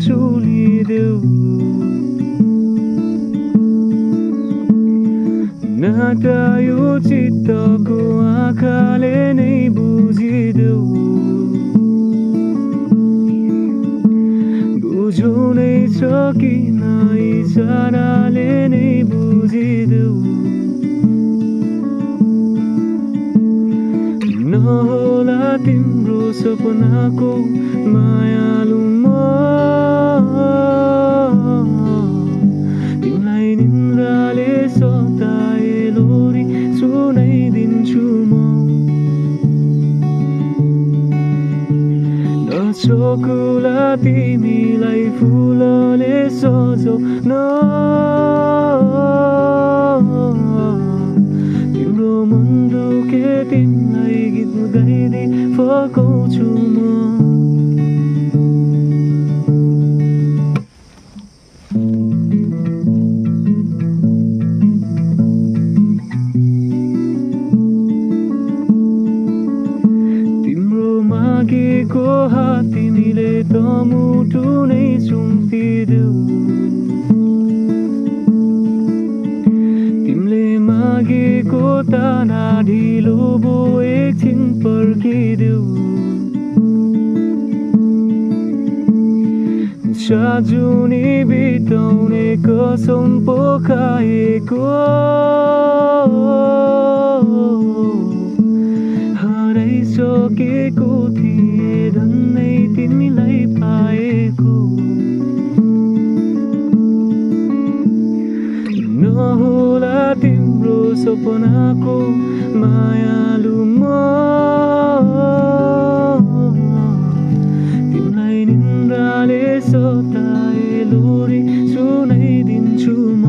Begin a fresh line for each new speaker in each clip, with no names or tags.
सुनिदेऊ नाता यो चित्तको आँखाले नै बुझिदेऊ बुझौ नै छ किन इसाराले नै बुझिदेऊ नहोला तिम्रो सपनाको मायालु म तिमीलाई निन्द्राले सताए लोरी सुनाइदिन्छु म नचोकुला तिमीलाई फुलले सजाउ न तिम्रो मन दुखे तिमीलाई गीत गाइदिए फकाउँछु म तिम्रो मागेको हात तिमीले त मुटु नै सुम्पिदेऊ तिमीले मागेको ताना ढिलो भो एकछिन पर्खिदेऊ साजुनी बिताउने कसम पो खाएको हराइसकेको थिए धन्नै तिमीलाई पाएको नहोला तिम्रो सपनाको मायालु म तिमीलाई निन्द्राले सताए लोरी सुनाइदिन्छु म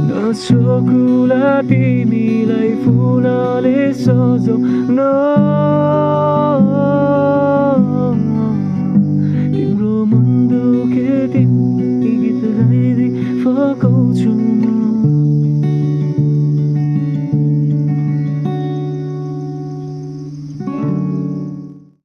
नचोकुला तिमीलाई फुलले सजाउ न